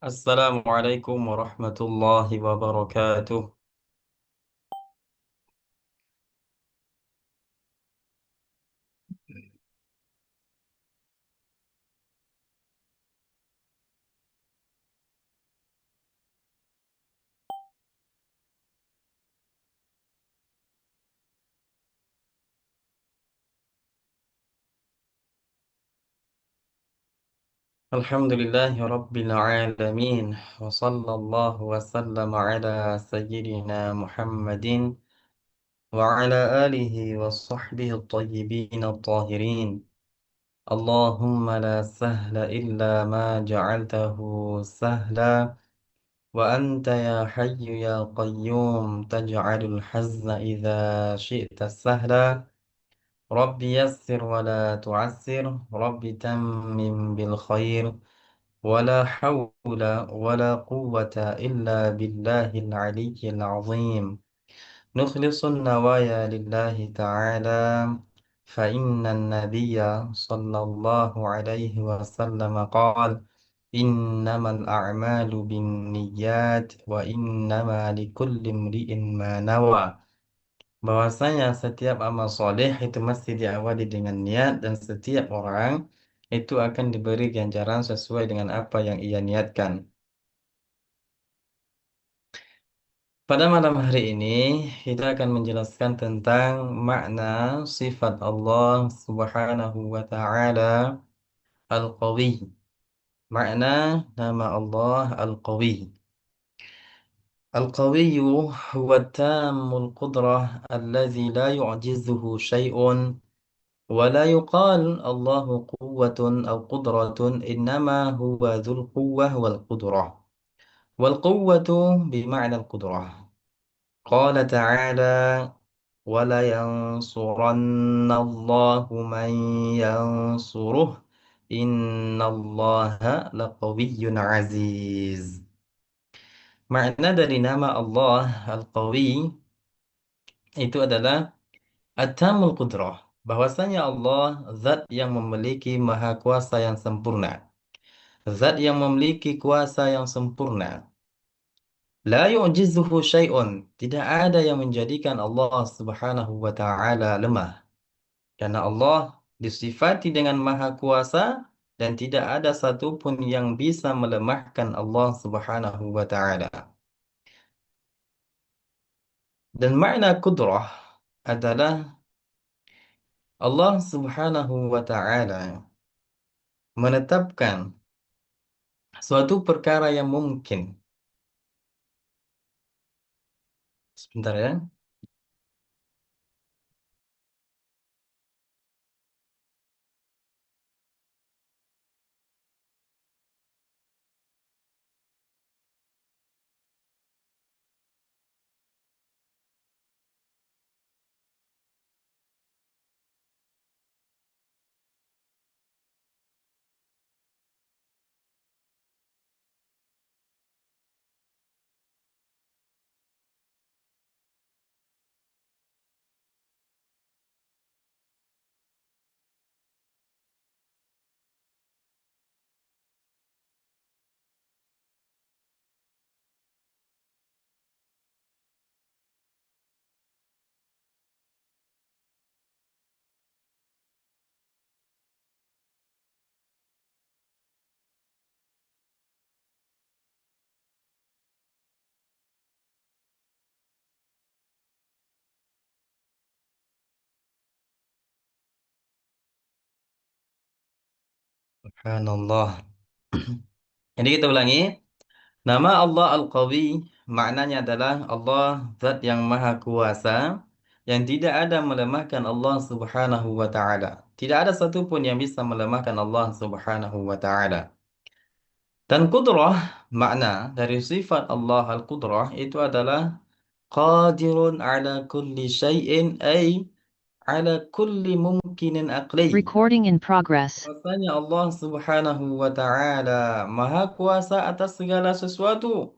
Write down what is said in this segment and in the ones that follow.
Assalamualaikum warahmatullahi wabarakatuh. Alhamdulillahi rabbil alamin. Wa sallallahu wa sallam ala sayyidina Muhammadin wa ala alihi wa sahbihi at-tayyibin at-tahirin. Allahumma la sahla illa ma ja'altahu sahla wa anta ya hayyu ya qayyum taj'alul hazna idza syi'ta sahla. Rabbi yassir wa la tu'assir, Rabbi tammim bil khair, wa la hawla wa la quwwata illa billahil aliyyil azim. Nukhlisun nawaya lillahi ta'ala, fa inna nabiyya sallallahu alaihi wasallam qala, innamal a'malu bin niyyat wa innama likulli imri'in ma nawa. Bahwasanya setiap amal soleh itu mesti diawali dengan niat dan setiap orang itu akan diberi ganjaran sesuai dengan apa yang ia niatkan. Pada malam hari ini kita akan menjelaskan tentang makna sifat Allah Subhanahu wa taala Al-Qawi. Makna nama Allah Al-Qawi. Al-Qawi huwa tammul qudrah alladzi la yu'jizuhu syai'un. ولا يقال الله قوة أو قدرة إنما هو ذو القوة والقدرة والقوة بمعنى القدرة قال تعالى ولينصرن الله من ينصره إن الله لقوي عزيز. Makna dari nama Allah Al-Qawi itu adalah At-Tamul Qudrah, bahwasanya Allah zat yang memiliki maha kuasa yang sempurna, zat yang memiliki kuasa yang sempurna. La yu'jizuhu syai'un, tidak ada yang menjadikan Allah Subhanahu wa taala lemah. Karena Allah disifati dengan maha kuasa dan tidak ada satupun yang bisa melemahkan Allah Subhanahu wa taala. Dan makna kudrah adalah Allah Subhanahu wa taala menetapkan suatu perkara yang mungkin. Sebentar ya. Subhanallah. Jadi kita ulangi. Nama Allah Al-Qawi maknanya adalah Allah zat yang maha kuasa yang tidak ada melemahkan Allah Subhanahu wa taala. Tidak ada satupun yang bisa melemahkan Allah Subhanahu wa taala. Dan kudrah, makna dari sifat Allah Al-Qudrah itu adalah qadirun ala kulli syai'in ay ala kulli mumkinin aqli. Recording in progress. Bahwasanya Allah Subhanahu wa taala Maha Kuasa atas segala sesuatu.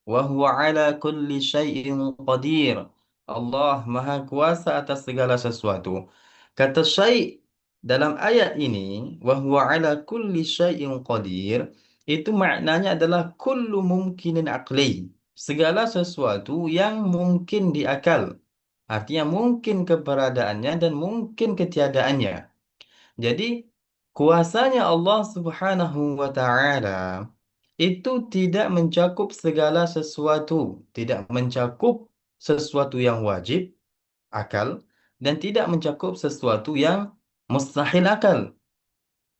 Wa huwa ala kulli syai'in qadir. Allah Maha Kuasa atas segala sesuatu. Kata syai' dalam ayat ini, wa huwa ala kulli syai'in qadir, itu maknanya adalah kullu mumkinin aqli. Segala sesuatu yang mungkin diakal. Artinya mungkin keberadaannya dan mungkin ketiadaannya. Jadi kuasanya Allah Subhanahu wa taala itu tidak mencakup segala sesuatu, tidak mencakup sesuatu yang wajib akal dan tidak mencakup sesuatu yang mustahil akal.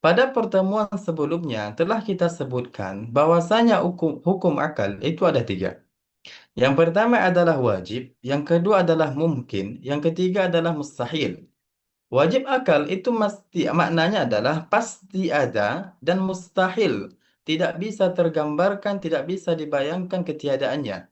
Pada pertemuan sebelumnya telah kita sebutkan bahwasanya hukum akal itu ada tiga. Yang pertama adalah wajib, yang kedua adalah mungkin, yang ketiga adalah mustahil. Wajib akal itu mesti maknanya adalah pasti ada dan mustahil. Tidak bisa tergambarkan, tidak bisa dibayangkan ketiadaannya.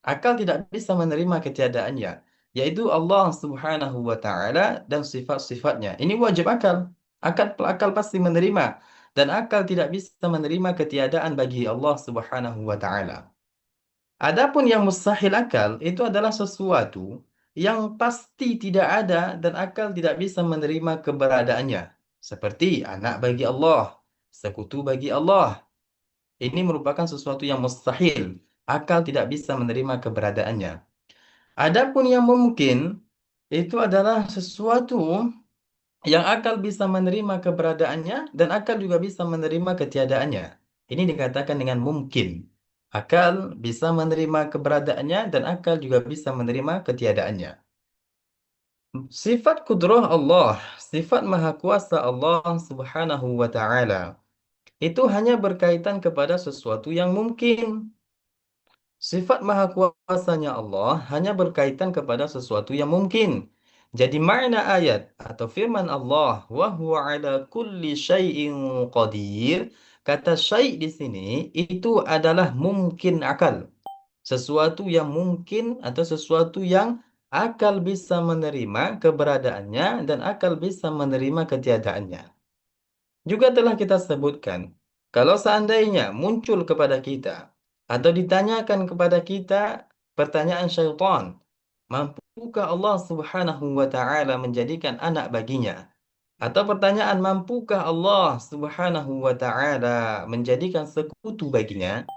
Akal tidak bisa menerima ketiadaannya, yaitu Allah Subhanahu wa taala dan sifat-sifatnya. Ini wajib akal. Akal pasti menerima dan akal tidak bisa menerima ketiadaan bagi Allah Subhanahu wa taala. Adapun yang mustahil akal itu adalah sesuatu yang pasti tidak ada dan akal tidak bisa menerima keberadaannya. Seperti anak bagi Allah, sekutu bagi Allah. Ini merupakan sesuatu yang mustahil. Akal tidak bisa menerima keberadaannya. Adapun yang mungkin itu adalah sesuatu yang akal bisa menerima keberadaannya dan akal juga bisa menerima ketiadaannya. Ini dikatakan dengan mungkin. Akal bisa menerima keberadaannya dan akal juga bisa menerima ketiadaannya. Sifat kudrah Allah, sifat maha kuasa Allah Subhanahu wa taala itu hanya berkaitan kepada sesuatu yang mungkin. Sifat maha kuasanya Allah hanya berkaitan kepada sesuatu yang mungkin. Jadi makna ayat atau firman Allah, wa huwa ala kulli syai'in qadir, kata syai' di sini itu adalah mungkin akal. Sesuatu yang mungkin atau sesuatu yang akal bisa menerima keberadaannya dan akal bisa menerima ketiadaannya. Juga telah kita sebutkan, kalau seandainya muncul kepada kita atau ditanyakan kepada kita pertanyaan syaitan, mampukah Allah Subhanahu wa taala menjadikan anak baginya? Atau pertanyaan mampukah Allah Subhanahu wa taala menjadikan sekutu baginya?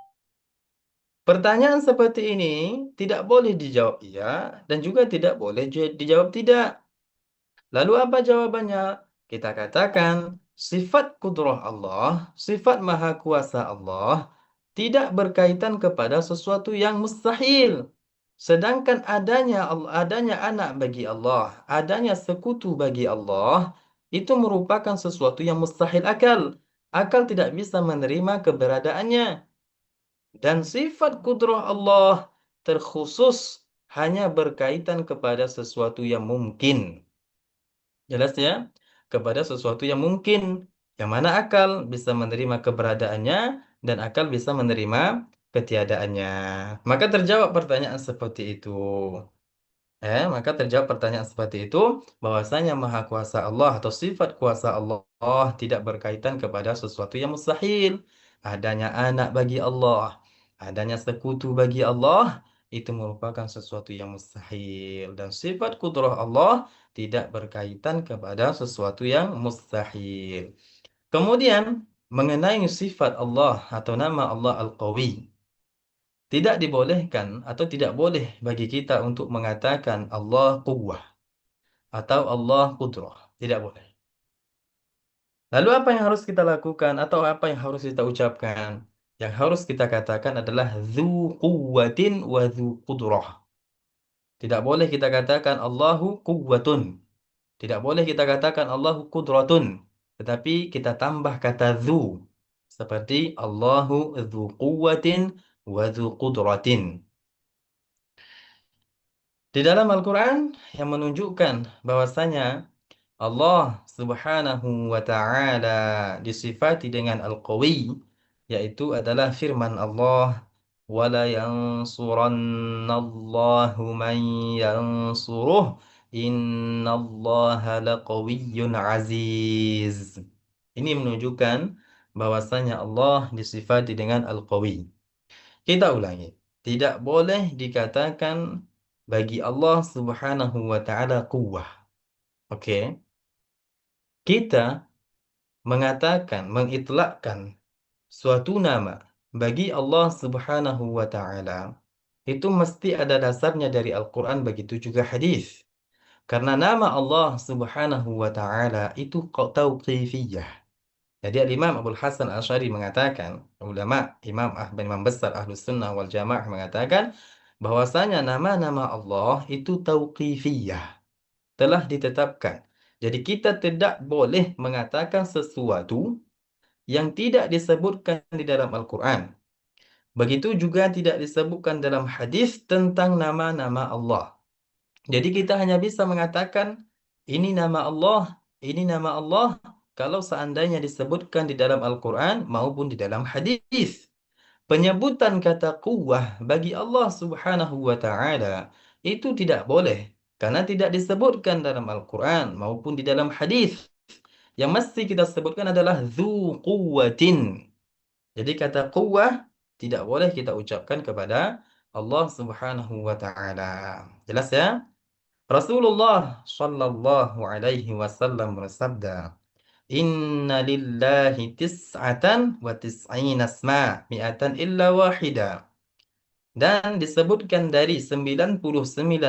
Pertanyaan seperti ini tidak boleh dijawab iya dan juga tidak boleh dijawab tidak. Lalu apa jawabannya? Kita katakan sifat kudrah Allah, sifat maha kuasa Allah tidak berkaitan kepada sesuatu yang mustahil. Sedangkan adanya anak bagi Allah, adanya sekutu bagi Allah, itu merupakan sesuatu yang mustahil akal. Akal tidak bisa menerima keberadaannya. Dan sifat kudrah Allah terkhusus hanya berkaitan kepada sesuatu yang mungkin. Jelas ya? Kepada sesuatu yang mungkin. Yang mana akal bisa menerima keberadaannya dan akal bisa menerima ketiadaannya. Maka terjawab pertanyaan seperti itu. Maka terjawab pertanyaan seperti itu bahwasanya maha kuasa Allah atau sifat kuasa Allah tidak berkaitan kepada sesuatu yang mustahil. Adanya anak bagi Allah, adanya sekutu bagi Allah itu merupakan sesuatu yang mustahil dan sifat kudrah Allah tidak berkaitan kepada sesuatu yang mustahil. Kemudian mengenai sifat Allah atau nama Allah Al-Qawi. Tidak dibolehkan atau tidak boleh bagi kita untuk mengatakan Allah quwwah atau Allah qudrah. Tidak boleh. Lalu apa yang harus kita lakukan atau apa yang harus kita ucapkan? Yang harus kita katakan adalah dzu quwwatin wa dzu qudrah. Tidak boleh kita katakan Allahu quwwatun. Tidak boleh kita katakan Allahu qudratun. Tetapi kita tambah kata dzu. Seperti Allahu dzu quwwatin wa dzu qudratin. Di dalam Al-Quran yang menunjukkan bahwasanya Allah Subhanahu wa taala disifati dengan Al-Qawi, yaitu adalah firman Allah, wala yansurannallahu man yansuruh, innallaha laqawiyyun aziz. Ini menunjukkan bahwasanya Allah disifati dengan Al-Qawi. Kita ulangi. Tidak boleh dikatakan bagi Allah Subhanahu wa taala quwwah. Oke. Kita mengatakan, mengitlakkan suatu nama bagi Allah Subhanahu wa taala itu mesti ada dasarnya dari Al-Qur'an, begitu juga hadis. Karena nama Allah Subhanahu wa taala itu tauqifiyah. Jadi Imam Abdul Hasan Asy'ari mengatakan, ulama imam besar Ahlus Sunnah wal Jamaah mengatakan bahwasanya nama-nama Allah itu tauqifiyah, telah ditetapkan. Jadi kita tidak boleh mengatakan sesuatu yang tidak disebutkan di dalam Al-Quran. Begitu juga tidak disebutkan dalam hadis tentang nama-nama Allah. Jadi kita hanya bisa mengatakan ini nama Allah, ini nama Allah kalau seandainya disebutkan di dalam Al-Quran maupun di dalam hadis. Penyebutan kata kuwah bagi Allah Subhanahu wa taala itu tidak boleh karena tidak disebutkan dalam Al-Quran maupun di dalam hadis. Yang mesti kita sebutkan adalah dzu quwwatin. Jadi kata quwwah tidak boleh kita ucapkan kepada Allah Subhanahu wa taala. Jelas ya? Rasulullah Shallallahu alaihi wasallam bersabda, "Inna lillahi tis'atan wa tis'ina asma, mi'atan illa wahida." Dan disebutkan dari 99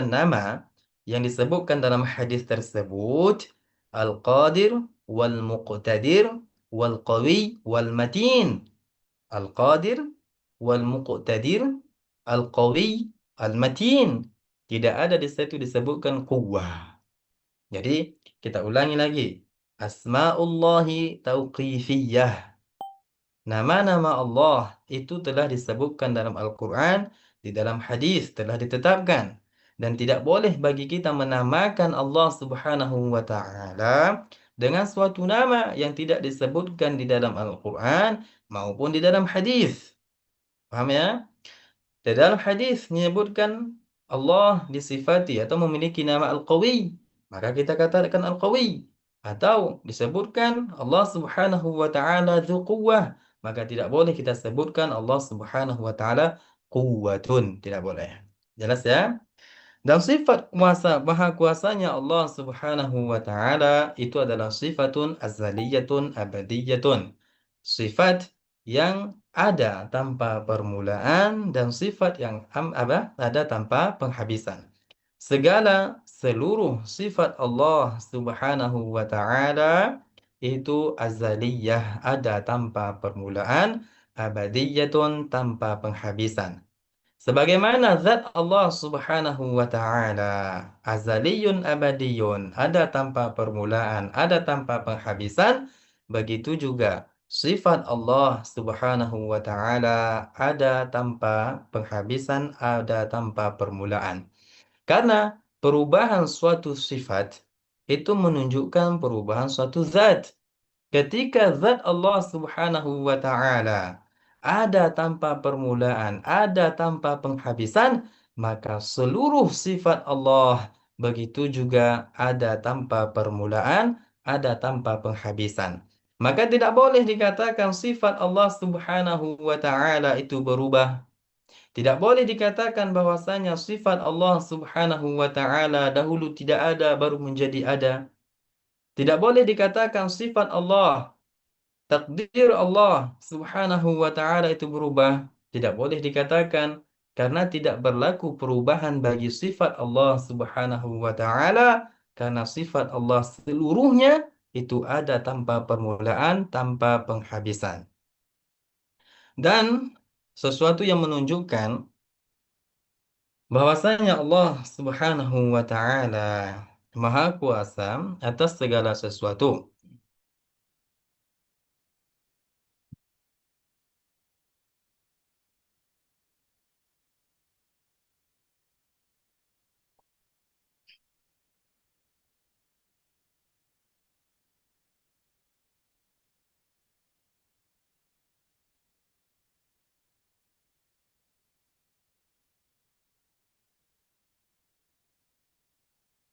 nama yang disebutkan dalam hadis tersebut, Al-Qadir wal Muqtadir wal Qawi wal Matin. Al-Qadir wal Muqtadir Al-Qawi Al-Matin. Tidak ada di situ disebutkan quwwah. Jadi kita ulangi lagi. Asmaullahi tauqifiyah. Nama-nama Allah itu telah disebutkan dalam Al-Quran, di dalam hadis telah ditetapkan. Dan tidak boleh bagi kita menamakan Allah Subhanahu wa Ta'ala dengan suatu nama yang tidak disebutkan di dalam Al-Quran maupun di dalam hadis. Paham ya? Di dalam hadis menyebutkan Allah disifati atau memiliki nama Al-Qawi, maka kita katakan Al-Qawi. Atau disebutkan Allah Subhanahu wa taala Dzu Quwwah, maka tidak boleh kita sebutkan Allah Subhanahu wa taala Quwwatun, tidak boleh. Jelas ya? Dan sifat kuasa, maha kuasanya Allah Subhanahu wa taala itu adalah sifatun azaliyatun abadiyatun. Sifat yang ada tanpa permulaan dan sifat yang ada tanpa penghabisan. Seluruh sifat Allah Subhanahu wa taala itu azaliyah, ada tanpa permulaan, abadiyatun, tanpa penghabisan. Sebagaimana zat Allah Subhanahu wa taala azaliyun abadiyun, ada tanpa permulaan, ada tanpa penghabisan, begitu juga sifat Allah Subhanahu wa taala ada tanpa penghabisan, ada tanpa permulaan. Karena perubahan suatu sifat itu menunjukkan perubahan suatu zat. Ketika zat Allah Subhanahu wa taala ada tanpa permulaan, ada tanpa penghabisan, maka seluruh sifat Allah begitu juga ada tanpa permulaan, ada tanpa penghabisan. Maka tidak boleh dikatakan sifat Allah Subhanahu wa taala itu berubah. Tidak boleh dikatakan bahwasanya sifat Allah Subhanahu wa taala dahulu tidak ada baru menjadi ada. Tidak boleh dikatakan sifat Allah, takdir Allah Subhanahu wa taala itu berubah. Tidak boleh dikatakan karena tidak berlaku perubahan bagi sifat Allah Subhanahu wa taala karena sifat Allah seluruhnya itu ada tanpa permulaan, tanpa penghabisan. Dan sesuatu yang menunjukkan bahwasanya Allah Subhanahu wa taala Maha Kuasa atas segala sesuatu.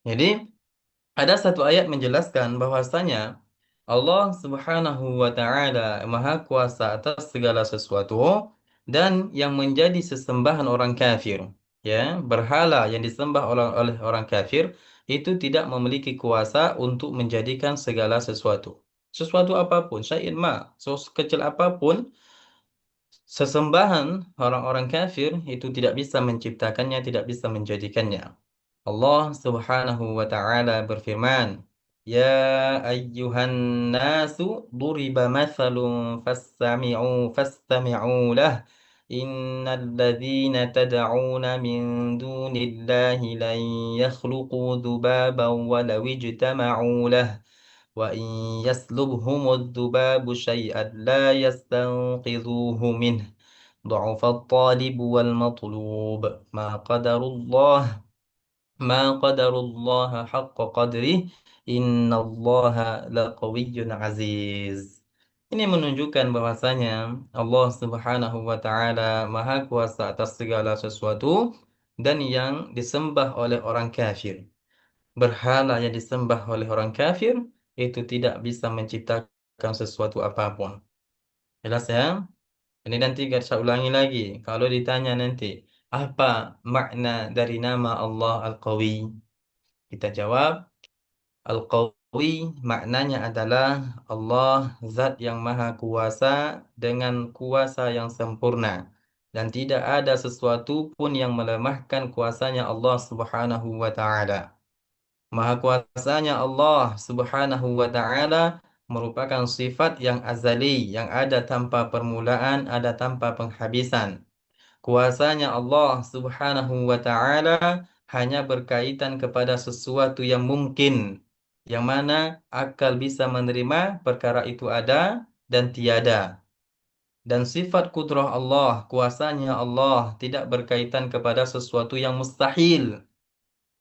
Jadi ada satu ayat menjelaskan bahwasanya Allah Subhanahu wa taala Maha Kuasa atas segala sesuatu dan yang menjadi sesembahan orang kafir, ya, berhala yang disembah oleh orang kafir itu tidak memiliki kuasa untuk menjadikan segala sesuatu. Sesuatu apapun, syai'in ma, kecil apapun Sesembahan orang-orang kafir itu tidak bisa menciptakannya, tidak bisa menjadikannya. Allah Subhanahu wa taala berfirman, "Ya ayyuhan nasu duriba mathalun fastami'u lah. Innal ladzina tad'una min dunillahi lan yakhluqu dhubaban walau ijtama'u lah." وإن يسلبهم الذباب شيئا لا يستنقذوه منه ضعف الطالب والمطلوب ما قدر الله حق قدره إن الله لقوي عزيز. Ini menunjukkan bahwasanya Allah Subhanahu wa taala Maha Kuasa atas segala sesuatu dan yang disembah oleh orang kafir. Berhala yang disembah oleh orang kafir itu tidak bisa menciptakan sesuatu apapun. Jelas ya? Ini nanti saya ulangi lagi. Kalau ditanya nanti, apa makna dari nama Allah Al-Qawi? Kita jawab, Al-Qawi maknanya adalah Allah zat yang maha kuasa dengan kuasa yang sempurna. Dan tidak ada sesuatu pun yang melemahkan kuasanya Allah Subhanahu wa ta'ala. Maha kuasanya Allah Subhanahu wa taala merupakan sifat yang azali, yang ada tanpa permulaan, ada tanpa penghabisan. Kuasanya Allah Subhanahu wa taala hanya berkaitan kepada sesuatu yang mungkin, yang mana akal bisa menerima perkara itu ada dan tiada. Dan sifat kudrah Allah, kuasanya Allah tidak berkaitan kepada sesuatu yang mustahil.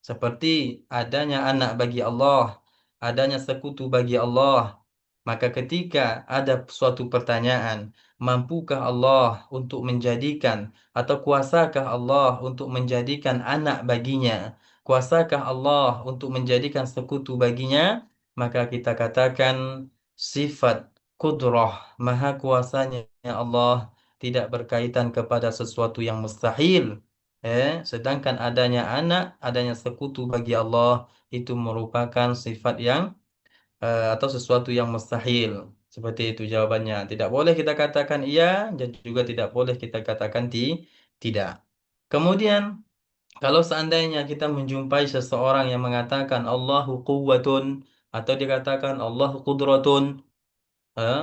Seperti adanya anak bagi Allah, adanya sekutu bagi Allah. Maka ketika ada suatu pertanyaan, mampukah Allah untuk menjadikan atau kuasakah Allah untuk menjadikan anak baginya? Kuasakah Allah untuk menjadikan sekutu baginya? Maka kita katakan sifat kudrah, maha kuasanya Allah tidak berkaitan kepada sesuatu yang mustahil. Sedangkan adanya anak, adanya sekutu bagi Allah itu merupakan sifat yang atau sesuatu yang mustahil. Seperti itu jawabannya. Tidak boleh kita katakan iya dan juga tidak boleh kita katakan tidak. Kemudian kalau seandainya kita menjumpai seseorang yang mengatakan Allahu quwwatun atau dikatakan Allahu qudratun,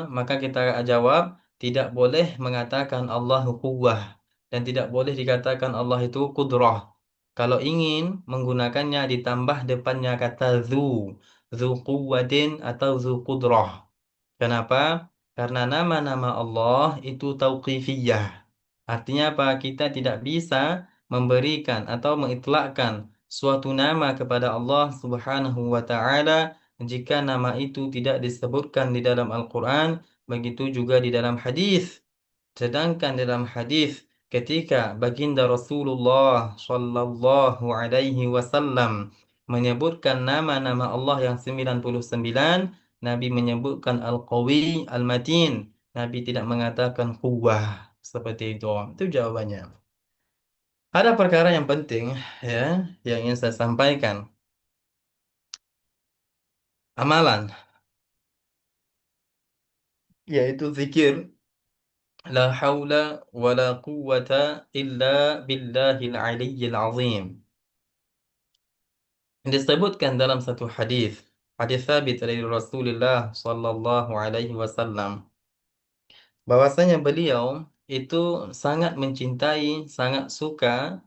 maka kita jawab tidak boleh mengatakan Allahu quwwah dan tidak boleh dikatakan Allah itu kudrah. Kalau ingin menggunakannya ditambah depannya kata zu quwwatin atau zu qudrah. Kenapa? Karena nama-nama Allah itu tauqifiyah. Artinya apa? Kita tidak bisa memberikan atau mengitlakkan suatu nama kepada Allah Subhanahu wa taala jika nama itu tidak disebutkan di dalam Al-Qur'an, begitu juga di dalam hadis. Sedangkan dalam hadis ketika baginda Rasulullah Shallallahu Alaihi Wasallam menyebutkan nama-nama Allah yang 99, Nabi menyebutkan Al-Qawi, Al-Matin. Nabi tidak mengatakan Quwwah. Seperti itu. Itu jawabannya. Ada perkara yang penting ya yang ingin saya sampaikan. Amalan yaitu zikir la haula wa la quwwata illa billahil aliyyil azim. Disebutkan dalam satu hadis, hadis sabit dari Rasulullah sallallahu alaihi wasallam, bahwasanya beliau itu sangat mencintai, sangat suka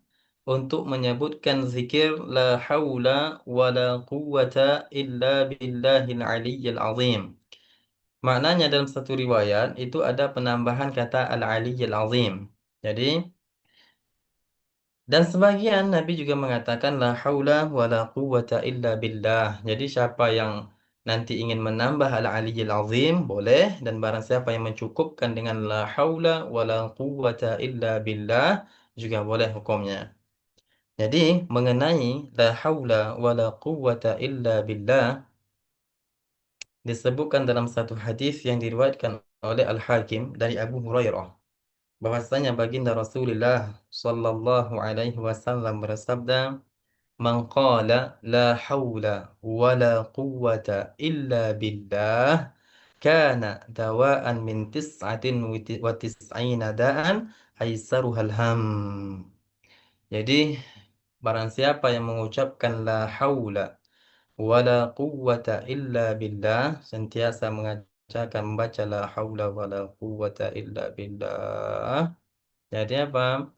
untuk menyebutkan zikir la haula wa la quwwata illa billahil aliyyil azim. Maknanya dalam satu riwayat itu ada penambahan kata al-aliyyil azim. Jadi dan sebagian Nabi juga mengatakan la haula wa la quwwata illa billah. Jadi siapa yang nanti ingin menambah al-aliyyil azim boleh, dan barang siapa yang mencukupkan dengan la haula wa la quwwata illa billah juga boleh hukumnya. Jadi mengenai la haula wa la quwwata illa billah disebutkan dalam satu hadis yang diriwayatkan oleh Al-Hakim dari Abu Hurairah bahwasanya baginda Rasulullah sallallahu alaihi wasallam bersabda, "Man qala la haula wa la quwwata illa billah kana dawaan min tis'atin wa tis'ina da'an aisaruhal ham. Jadi barang siapa yang mengucapkan la haula wala quwwata illa billah, sentiasa mengajarkan membaca la haula wala quwwata illa billah. Jadi apa?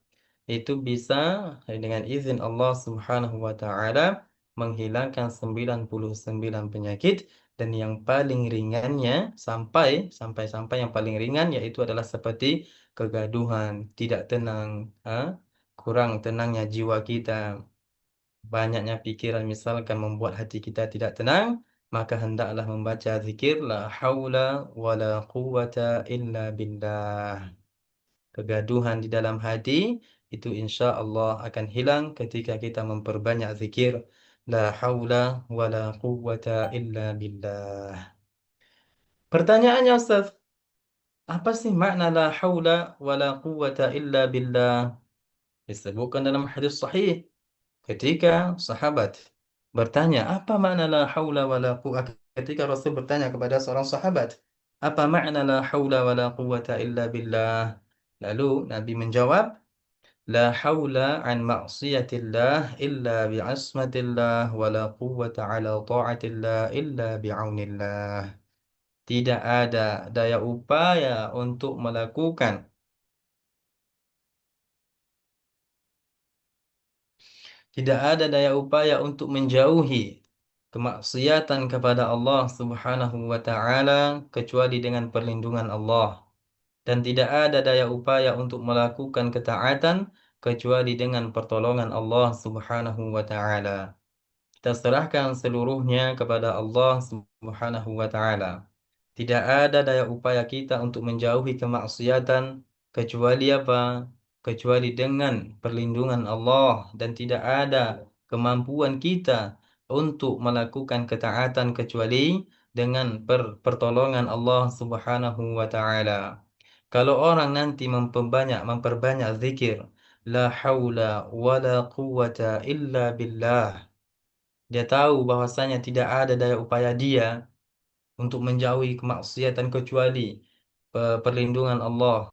Itu bisa dengan izin Allah Subhanahu wa taala menghilangkan 99 penyakit, dan yang paling ringannya sampai yang paling ringan yaitu adalah seperti kegaduhan, tidak tenang, kurang tenangnya jiwa kita, banyaknya pikiran misalkan membuat hati kita tidak tenang, maka hendaklah membaca zikir la haula wala quwwata illa billah. Kegaduhan di dalam hati itu insya Allah akan hilang ketika kita memperbanyak zikir la haula wala quwwata illa billah. Pertanyaannya Ustaz, apa sih makna la haula wala quwwata illa billah? Disebutkan dalam hadis sahih ketika sahabat bertanya, apa makna la haula wala quwwata? Ketika Rasul bertanya kepada seorang sahabat, apa makna la haula wala quwwata illa billah? Lalu Nabi menjawab, la haula an ma'siyatillah illa bi'asmatillah wa la quwwata ala ta'atillah illa bi'aunillah. Tidak ada daya upaya untuk melakukan, tidak ada daya upaya untuk menjauhi kemaksiatan kepada Allah Subhanahu wa taala kecuali dengan perlindungan Allah, dan tidak ada daya upaya untuk melakukan ketaatan kecuali dengan pertolongan Allah Subhanahu wa taala. Kita serahkan seluruhnya kepada Allah Subhanahu wa taala. Tidak ada daya upaya kita untuk menjauhi kemaksiatan kecuali apa? Kecuali dengan perlindungan Allah, dan tidak ada kemampuan kita untuk melakukan ketaatan kecuali dengan pertolongan Allah Subhanahu wa taala. Kalau orang nanti memperbanyak zikir la haula wala quwwata illa billah, dia tahu bahwasanya tidak ada daya upaya dia untuk menjauhi kemaksiatan kecuali perlindungan Allah,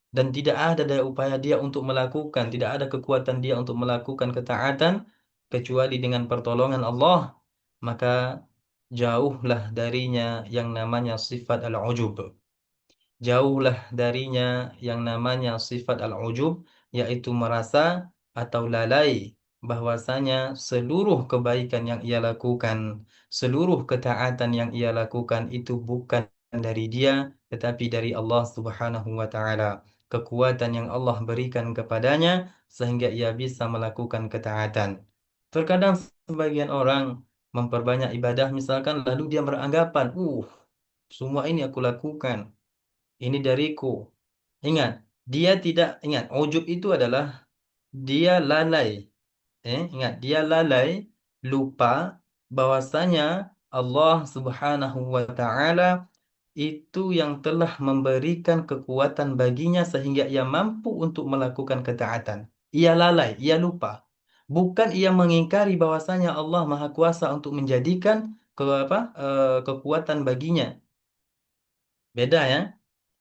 dan tidak ada daya upaya dia untuk melakukan, tidak ada kekuatan dia untuk melakukan ketaatan kecuali dengan pertolongan Allah, maka jauhlah darinya yang namanya sifat al-ujub. Jauhlah darinya yang namanya sifat al-ujub, yaitu merasa atau lalai bahwasanya seluruh kebaikan yang ia lakukan, seluruh ketaatan yang ia lakukan itu bukan dari dia, tetapi dari Allah Subhanahu wa taala. Kekuatan yang Allah berikan kepadanya sehingga ia bisa melakukan ketaatan. Terkadang sebagian orang memperbanyak ibadah misalkan, lalu dia beranggapan, semua ini aku lakukan, ini dariku. Ingat, dia tidak ingat. Ujub itu adalah dia lalai. Ingat, dia lalai, lupa bahwasanya Allah Subhanahu wa taala itu yang telah memberikan kekuatan baginya sehingga ia mampu untuk melakukan ketaatan. Ia lalai, ia lupa. Bukan ia mengingkari bahwasanya Allah Maha Kuasa untuk menjadikan kekuatan baginya. Beda ya.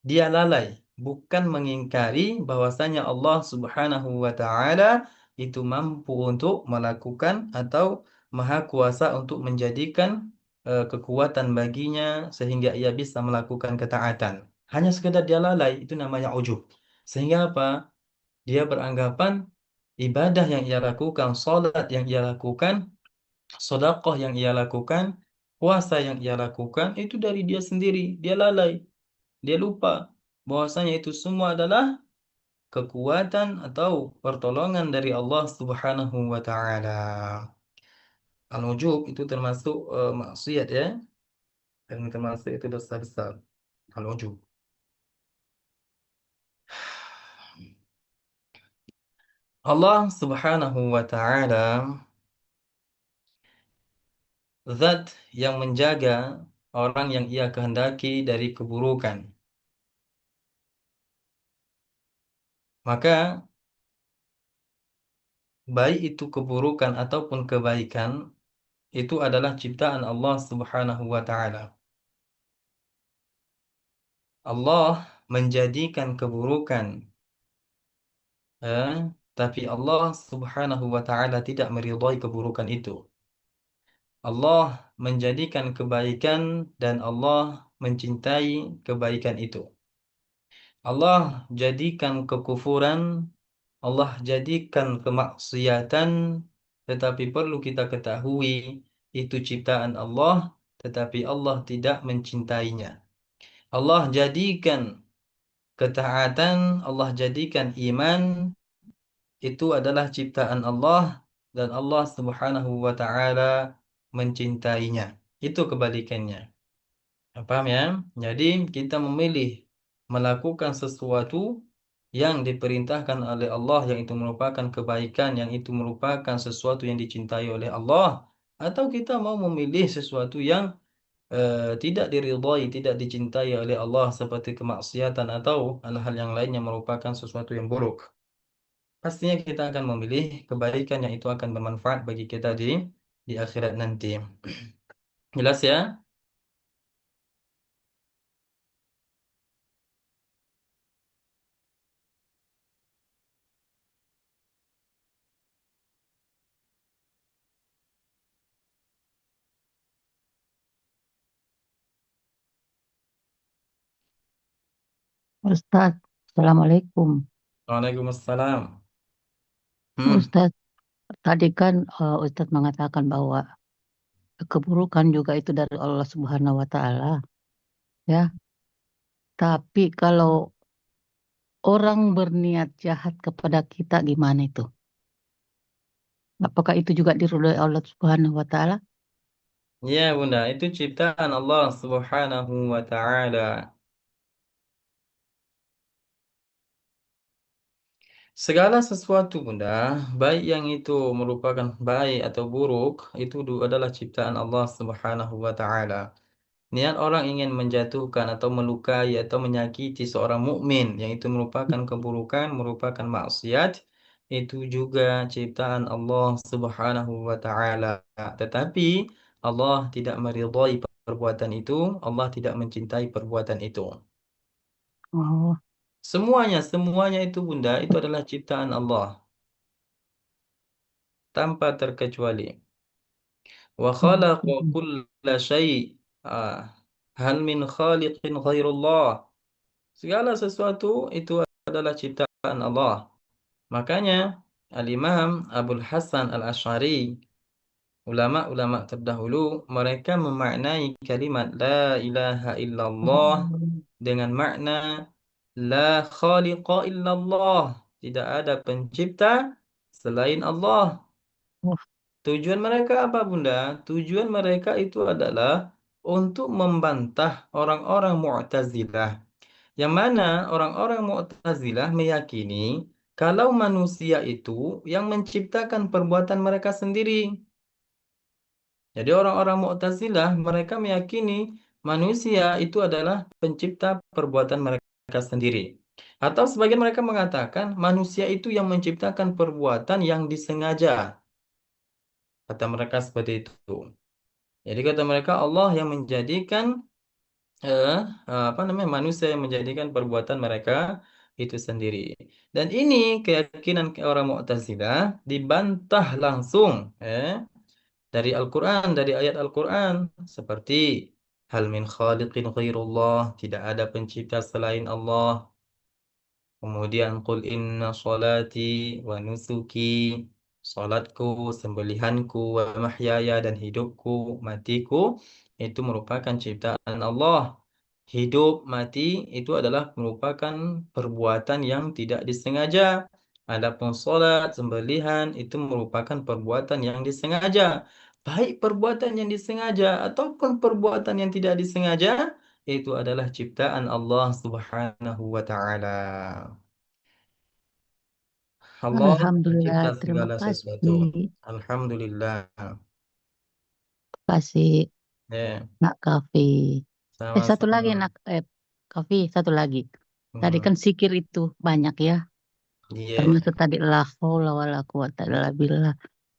Dia lalai, bukan mengingkari bahwasanya Allah Subhanahu wa taala itu mampu untuk melakukan atau maha kuasa untuk menjadikan kekuatan baginya sehingga ia bisa melakukan ketaatan. Hanya sekedar dia lalai, itu namanya ujub. Sehingga apa? Dia beranggapan ibadah yang ia lakukan, salat yang ia lakukan, sedekah yang ia lakukan, puasa yang ia lakukan itu dari dia sendiri. Dia lalai. Dia lupa bahwasanya itu semua adalah kekuatan atau pertolongan dari Allah Subhanahu wa taala. Al-ujub itu termasuk maksiat ya, dan termasuk itu dosa besar. Al-ujub. Allah Subhanahu wa taala zat yang menjaga orang yang ia kehendaki dari keburukan. Maka baik itu keburukan ataupun kebaikan itu adalah ciptaan Allah Subhanahu wa taala. Allah menjadikan keburukan, eh, tapi Allah Subhanahu wa taala tidak meridhai keburukan itu. Allah menjadikan kebaikan dan Allah mencintai kebaikan itu. Allah jadikan kekufuran, Allah jadikan kemaksiatan, tetapi perlu kita ketahui itu ciptaan Allah, tetapi Allah tidak mencintainya. Allah jadikan ketaatan, Allah jadikan iman, itu adalah ciptaan Allah dan Allah Subhanahu wa taala mencintainya. Itu kebalikannya. Paham ya? Jadi kita memilih melakukan sesuatu yang diperintahkan oleh Allah, yang itu merupakan kebaikan, yang itu merupakan sesuatu yang dicintai oleh Allah, atau kita mau memilih sesuatu yang tidak diridhai, tidak dicintai oleh Allah seperti kemaksiatan atau hal-hal yang lain yang merupakan sesuatu yang buruk. Pastinya kita akan memilih kebaikan yang itu akan bermanfaat bagi kita di akhirat nanti. Jelas ya? Ustadz, Assalamualaikum. Waalaikumsalam. Hmm. Ustadz, tadi kan Ustadz mengatakan bahwa keburukan juga itu dari Allah Subhanahu wa Ta'ala, ya. Tapi kalau orang berniat jahat kepada kita, gimana itu? Apakah itu juga diridhoi Allah Subhanahu wa Ta'ala? Ya, Bunda, itu ciptaan Allah Subhanahu wa taala. Segala sesuatu, Bunda, baik yang itu merupakan baik atau buruk, itu adalah ciptaan Allah Subhanahu wa taala. Niat orang ingin menjatuhkan atau melukai atau menyakiti seorang mukmin, yang itu merupakan keburukan, merupakan maksiat, itu juga ciptaan Allah Subhanahu wa taala. Tetapi Allah tidak meridhai perbuatan itu, Allah tidak mencintai perbuatan itu. Oh, Semuanya itu Bunda, itu adalah ciptaan Allah tanpa terkecuali. Wa oh, khalaqa kulla syai'. Ah, hal min khaliqin ghairullah. Segala sesuatu itu adalah ciptaan Allah. Makanya Al-Imam Abdul Hasan Al-Asy'ari, ulama-ulama terdahulu, mereka memaknai kalimat la ilaha illallah oh, dengan makna la khaliqa illallah. Tidak ada pencipta selain Allah. oh, Tujuan mereka apa, Bunda? Tujuan mereka itu adalah untuk membantah orang-orang Mu'tazilah. Yang mana orang-orang Mu'tazilah meyakini kalau manusia itu yang menciptakan perbuatan mereka sendiri. Jadi orang-orang Mu'tazilah mereka meyakini manusia itu adalah pencipta perbuatan mereka sendiri. Atau sebagian mereka mengatakan manusia itu yang menciptakan perbuatan yang disengaja. Kata mereka seperti itu. Jadi kata mereka Allah yang menjadikan eh, apa namanya manusia yang menjadikan perbuatan mereka itu sendiri. Dan ini keyakinan orang Mu'tazilah dibantah langsung dari Al-Quran, dari ayat Al-Quran seperti hal min khaliqin ghairullah, tidak ada pencipta selain Allah. Kemudian qul inna salati wa nusuki, salatku, sembelihanku, wa mahyaya dan hidupku, matiku itu merupakan ciptaan Allah. Hidup mati itu adalah merupakan perbuatan yang tidak disengaja. Adapun salat, sembelihan itu merupakan perbuatan yang disengaja. Baik perbuatan yang disengaja ataupun perbuatan yang tidak disengaja, itu adalah ciptaan Allah Subhanahu wa taala. Allah Alhamdulillah, mencipta terima segala sesuatu. kasih. Alhamdulillah. Kasih Ya, Nak Kafi. Satu lagi sama-sama. Nak, Kafi, satu lagi. Tadi Hmm, kan zikir itu banyak ya. iya. Termasuk tadi la haula wala quwata illa billah.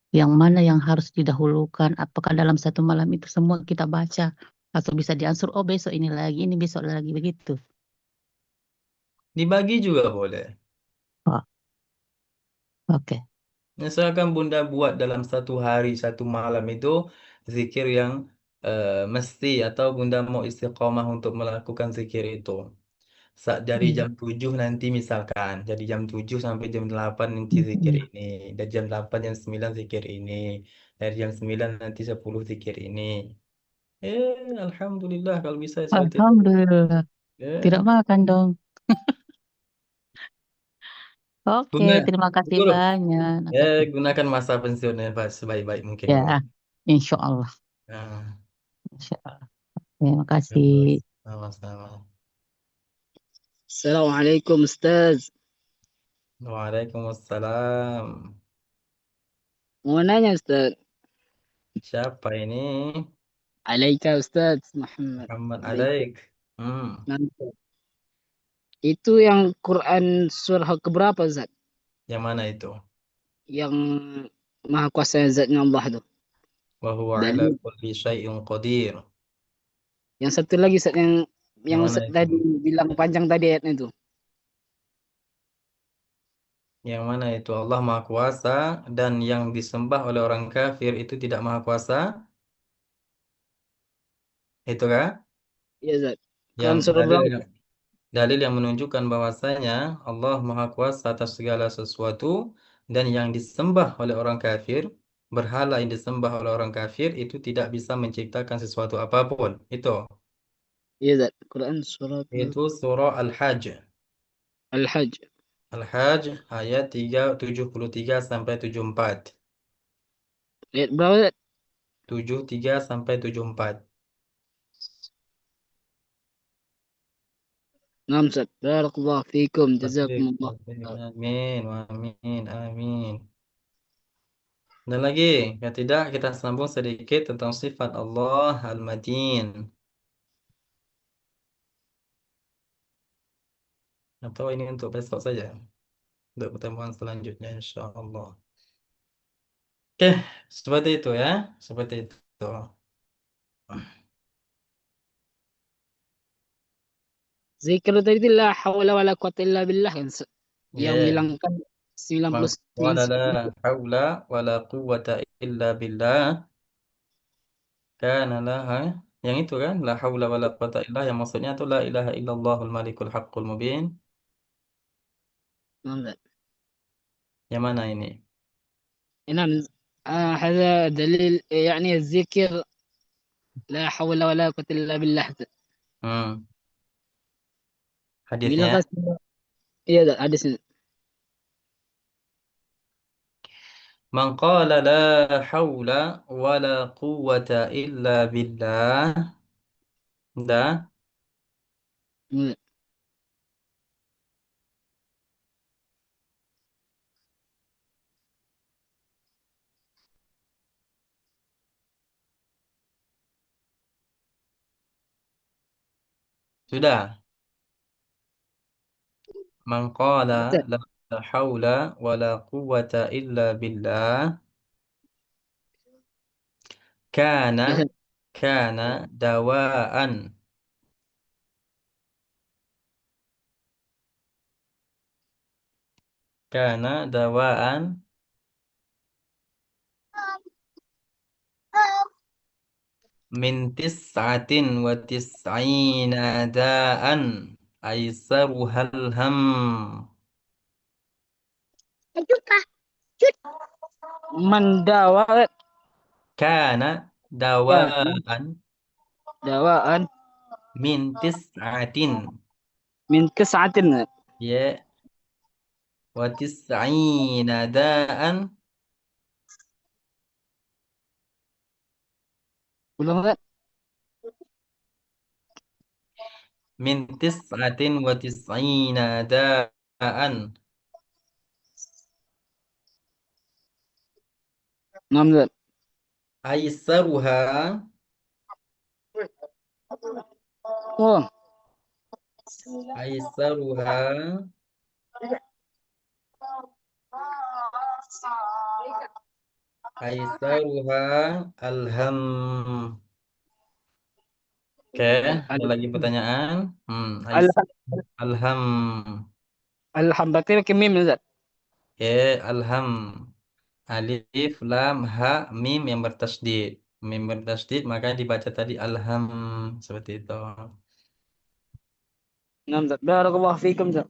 Yang mana yang harus didahulukan? Apakah dalam satu malam itu semua kita baca? Atau bisa diansur, oh besok ini lagi, ini besok lagi, begitu. Dibagi juga boleh. Oh, oke. Misalkan Bunda buat dalam satu hari, satu malam itu zikir yang mesti atau Bunda mau istiqomah untuk melakukan zikir itu. Dari Hmm. jam 7 nanti misalkan, dari jam 7 sampai jam 8 nanti zikir Hmm. ini. Dari jam 8 jam 9 zikir ini. Dari jam 9 nanti 10 zikir ini. Alhamdulillah kalau bisa seperti itu. Alhamdulillah. Tidak Ya. makan dong. Oke, Guna, terima kasih Guru, banyak ya atas gunakan masa pensiunnya Pak sebaik-baik mungkin Guru. ya. Insya Allah. Nah, Insya Allah. Terima kasih. terus sama-sama. السلام عليكم أستاذ. Waalaikumsalam. Mau nanya Ustaz. Siapa ini? عليك يا أستاذ محمد. Muhammad عليك. Alaik. Hmm, Mantap. Itu yang Quran surah keberapa Ustaz? yang mana itu? Yang Maha Kuasa zatnya Allah itu. Wa huwa ala Dalil. kulli syai'in qadir. Yang satu lagi Ustaz Yang yang mana Ustaz itu? tadi bilang panjang tadi ayatnya itu. Yang mana itu? Allah Maha Kuasa dan yang disembah oleh orang kafir itu tidak Maha Kuasa. Itu kah? Iya Ustaz. Yang Quran surah dalil berapa? yang dalil yang menunjukkan bahwasanya Allah Maha Kuasa atas segala sesuatu dan yang disembah oleh orang kafir, berhala yang disembah oleh orang kafir itu tidak bisa menciptakan sesuatu apapun. Iya Ustaz. Quran surah Itu surah Al-Hajj. Al-Hajj. Al-Hajj ayat 73 sampai 74. Ayat berapa Ustaz? 73 sampai 74. Naam Ustaz. Barakallahu fiikum. Baik, Jazakumullah. baik. Amin, amin, amin. Dan lagi, ya tidak, kita sambung sedikit tentang sifat Allah Al-Matin. Atau ini untuk besok saja, untuk pertemuan selanjutnya, insya Allah. Oke, seperti itu ya, seperti itu. Zikir tadi itu la haula wala quwata illa billah kan. Yang Ya, menghilangkan 99 wala la sifat. haula wala quwwata illa billah. Kana laha, yang itu kan, la haula wala quwwata illa, yang maksudnya itu la ilaha illallahul malikul haqqul mubin. Naam Ustaz. Yang mana ini? نعم. هذا دليل يعني الذكر لا حول ولا قوة إلا بالله. Hmm, Bila hadisnya. kasih iya ada sini. Man qala la haula wala quwwata illa billah. Dah, Hmm. sudah. Man qala Ustaz. la haula wala quwwata illa billah. Kana Ya, kana dawaan. Kana dawaan min tis'atin wa tis'ina da'an aisaruhal ham. Mendawat Kana ya dawaan dawaan min tis'atin min kesaatin. ya wa tis'ina da'an Ulang Ustaz. min tis'atin wa tis'ina da'an Naam Ustaz. aisaruha Oh, aisaruha aisaruha alham. Oke, ada ada lagi pertanyaan? al Alham. Alham berarti pakai mim Ustaz. Alham. Alif, lam, ha, mim yang bertasydid. Mim bertasydid maka dibaca tadi alham seperti itu. Naam Ustaz. Barakallahu fikum Ustaz.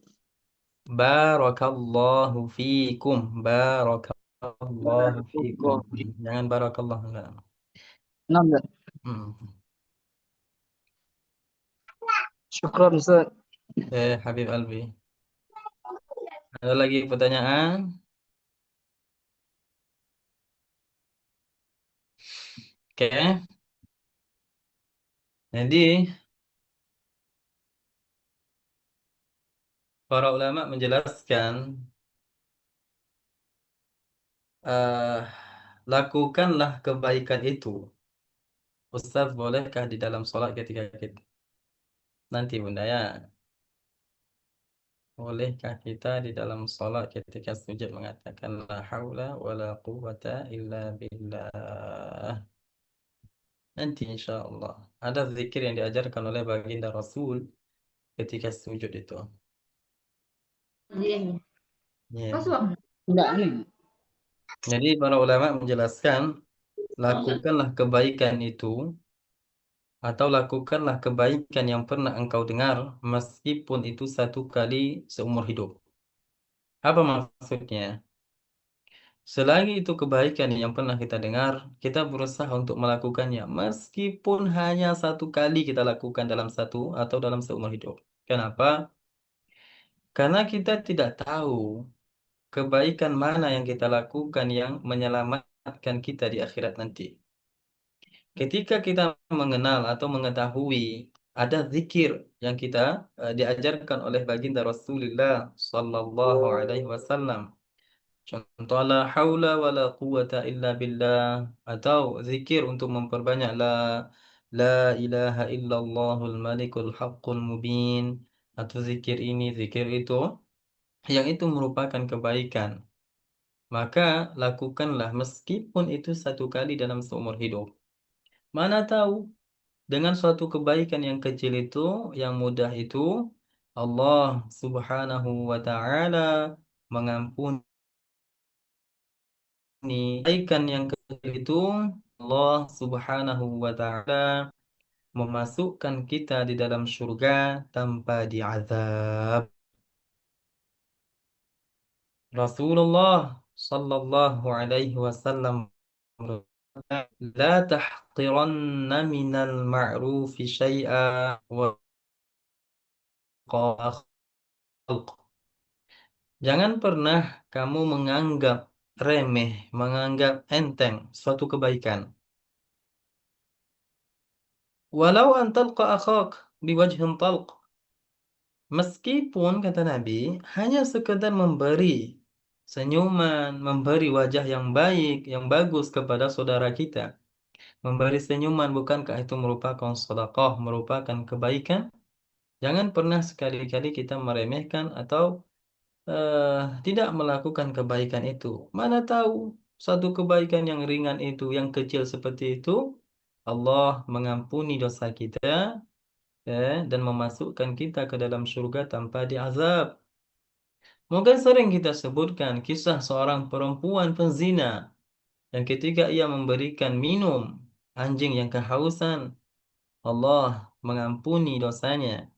Barakallahu fikum. Barakallahu fikum. Barakallahu fikum. Jangan barakallah enggak. Naam Ustaz. Hmm. Syukran Ustaz. Habib Albi. Ada lagi pertanyaan? Oke. Jadi para ulama menjelaskan eh, lakukanlah kebaikan itu. Ustaz, bolehkah di dalam sholat ketika kita nanti Bunda ya? Bolehkah kita di dalam sholat ketika sujud mengatakan la haula wala quwata illa billah? Nanti insya Allah ada zikir yang diajarkan oleh baginda Rasul ketika sujud itu. Ya. Enggak nih. Jadi para ulama menjelaskan lakukanlah kebaikan itu atau lakukanlah kebaikan yang pernah engkau dengar meskipun itu satu kali seumur hidup. Apa maksudnya? Selagi itu kebaikan yang pernah kita dengar, kita berusaha untuk melakukannya meskipun hanya satu kali kita lakukan dalam satu atau dalam seumur hidup. Kenapa? Karena kita tidak tahu kebaikan mana yang kita lakukan yang menyelamatkan kita di akhirat nanti. Ketika kita mengenal atau mengetahui ada zikir yang kita diajarkan oleh baginda Rasulullah sallallahu alaihi wasallam. Contoh la haula wala quwata illa billah atau zikir untuk memperbanyak la ilaha illallahul malikul haqqul mubin atau zikir ini zikir itu yang itu merupakan kebaikan. Maka lakukanlah meskipun itu satu kali dalam seumur hidup. Mana tahu dengan suatu kebaikan yang kecil itu, yang mudah itu, Allah Subhanahu wa taala mengampuni kebaikan yang kecil itu. Allah Subhanahu wa taala memasukkan kita di dalam surga tanpa diazab. Rasulullah sallallahu alaihi wasallam berkata, la tahqiranna minal ma'rufi syai'a wa khalq. Jangan pernah kamu menganggap remeh, menganggap enteng suatu kebaikan. Walau an talqa akhak biwajhin talq. Meskipun kata Nabi hanya sekedar memberi senyuman, memberi wajah yang baik, yang bagus kepada saudara kita. Memberi senyuman bukankah itu merupakan sedekah, merupakan kebaikan? Jangan pernah sekali-kali kita meremehkan atau tidak melakukan kebaikan itu. Mana tahu satu kebaikan yang ringan itu, yang kecil seperti itu, Allah mengampuni dosa kita dan memasukkan kita ke dalam surga tanpa diazab. Mungkin sering kita sebutkan kisah seorang perempuan penzina yang ketika ia memberikan minum anjing yang kehausan, Allah mengampuni dosanya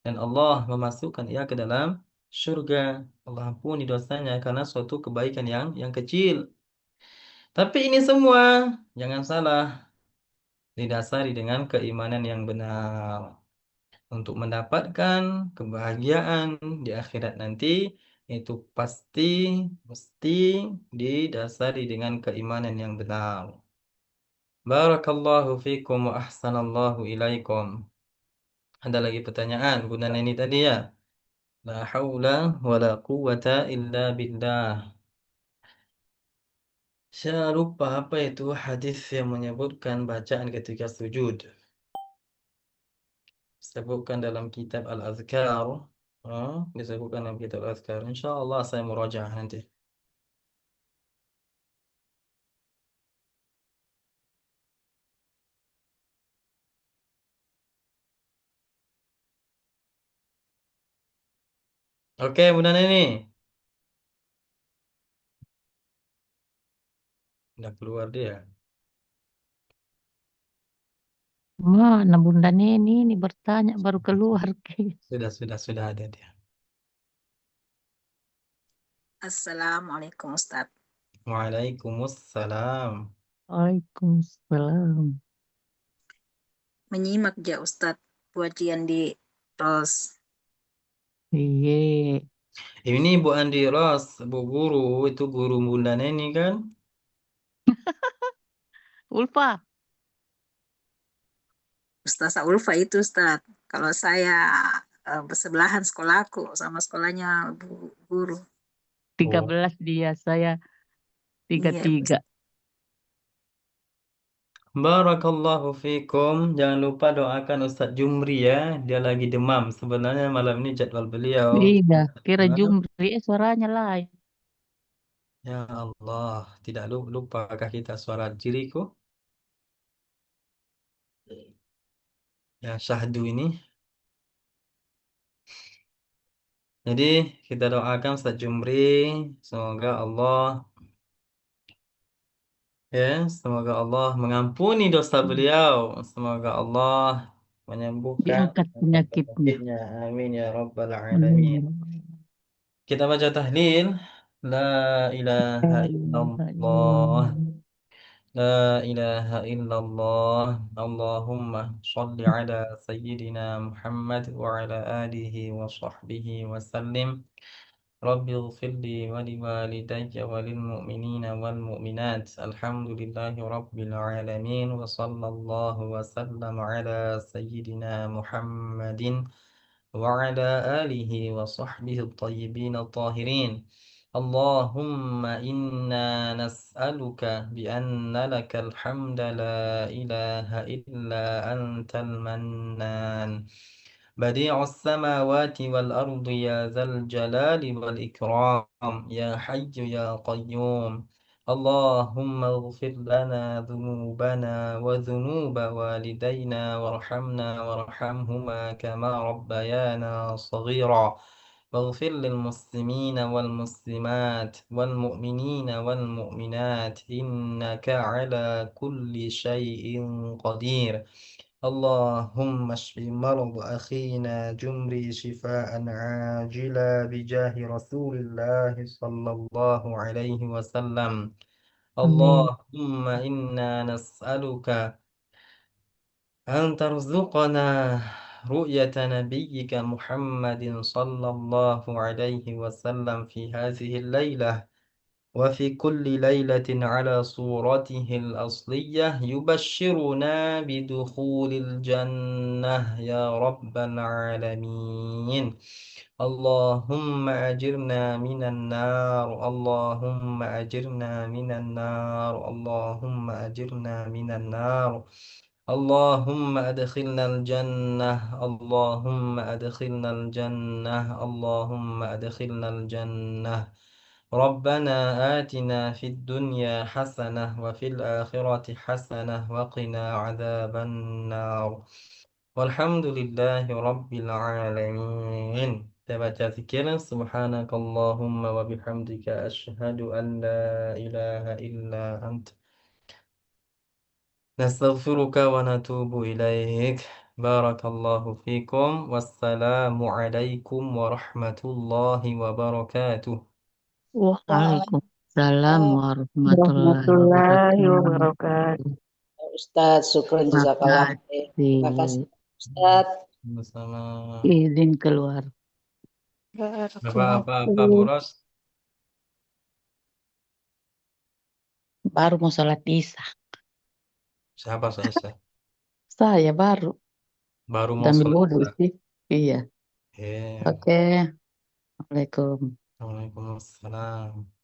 dan Allah memasukkan ia ke dalam surga. Allah ampuni dosanya karena suatu kebaikan yang kecil. Tapi ini semua jangan salah didasari dengan keimanan yang benar. Untuk mendapatkan kebahagiaan di akhirat nanti itu pasti mesti didasari dengan keimanan yang benar. Barakallahu fikum wa ahsanallahu ilaikum. Ada lagi pertanyaan Bunda Neni tadi ya? La haula wa la quwata illa billah. Saya lupa apa itu hadis yang menyebutkan bacaan ketika sujud. Disebutkan dalam kitab Al-Azkar. Disebutkan dalam kitab Al-Azkar. Insya Allah saya murajaah nanti. Oke, Bunda Neni. Udah keluar dia. Mana Bunda Neni bertanya baru keluar. Sudah ada dia. Assalamualaikum Ustadz. Waalaikumsalam. Waalaikumsalam. Menyimak ya Ustadz pujian di Ros. Iya. Ini Bu Andi Ros, Bu Guru, itu guru Bunda Neni kan? Ulfa. Ustazah Ulfa itu Ustadz. Kalau saya bersebelahan sekolahku sama sekolahnya Bu Guru. 13 dia, saya Iya, 33. Barakallahu fikum. Jangan lupa doakan Ustadz Jumri ya. Dia lagi demam. Sebenarnya malam ini jadwal beliau. Iya, kira Jumri suaranya lain. Ya Allah, tidak lupakah kita suara diriku? Ya syahdu ini. Jadi kita doakan Ustadz Jumri. Semoga Allah semoga Allah mengampuni dosa beliau. Semoga Allah menyembuhkan Diangkat penyakitnya. penyakitnya. Amin ya rabbal Amin. alamin. Kita baca tahlil. La ilaha illallah. La ilaha illallah. Allahumma salli ala sayyidina Muhammad wa ala alihi wa sahbihi wa sallim. Rabbi ighfir li wa liwalidayya wa lil mu'minina wal mu'minat. Alhamdulillahi rabbil alamin wa sallallahu wa sallam ala sayyidina Muhammadin وعلى آله وصحبه الطيبين الطاهرين. اللهم إنا نسألك بأن لك الحمد لا إله إلا أنت المنان بديع السماوات والأرض يا ذا الجلال والإكرام يا حي يا قيوم. اللهم اغفر لنا ذنوبنا وذنوب والدينا وارحمنا وارحمهما كما ربيانا صغيرا. واغفر للمسلمين والمسلمات والمؤمنين والمؤمنات إنك على كل شيء قدير. اللهم اشف مرض أخينا جمري شفاء عاجلا بجاه رسول الله صلى الله عليه وسلم. Amin. اللهم إنا نسألك أن ترزقنا رؤية نبيك محمد صلى الله عليه وسلم في هذه الليلة وفي كل ليلة على صورته الأصلية يبشرنا بدخول الجنة يا رب العالمين. اللهم أجرنا من النار. اللهم أجرنا من النار. اللهم أجرنا من النار. اللهم أدخلنا الجنة. اللهم أدخلنا الجنة. اللهم أدخلنا الجنة. ربنا آتنا في الدنيا حسنة وفي الآخرة حسنة وقنا عذاب النار والحمد لله رب العالمين. تبت ذكرا سبحانك اللهم وبحمدك أشهد أن لا إله إلا أنت نستغفرك ونتوب إليك. بارك الله فيكم والسلام عليكم ورحمة الله وبركاته. Waalaikumsalam warahmatullahi Warahmatullahi wabarakatuh. wabarakatuh. Ustadz, syukran jazakallah. Terima kasih Makasih. Ustadz. Bersama Izin keluar. apa Bu Ros? Baru mau sholat isya. Siapa saya? Saya baru. Baru mau Dan sholat wudhu Isya. sih. Iya. Eh, Oke. Waalaikumsalam. Waalaikumsalam.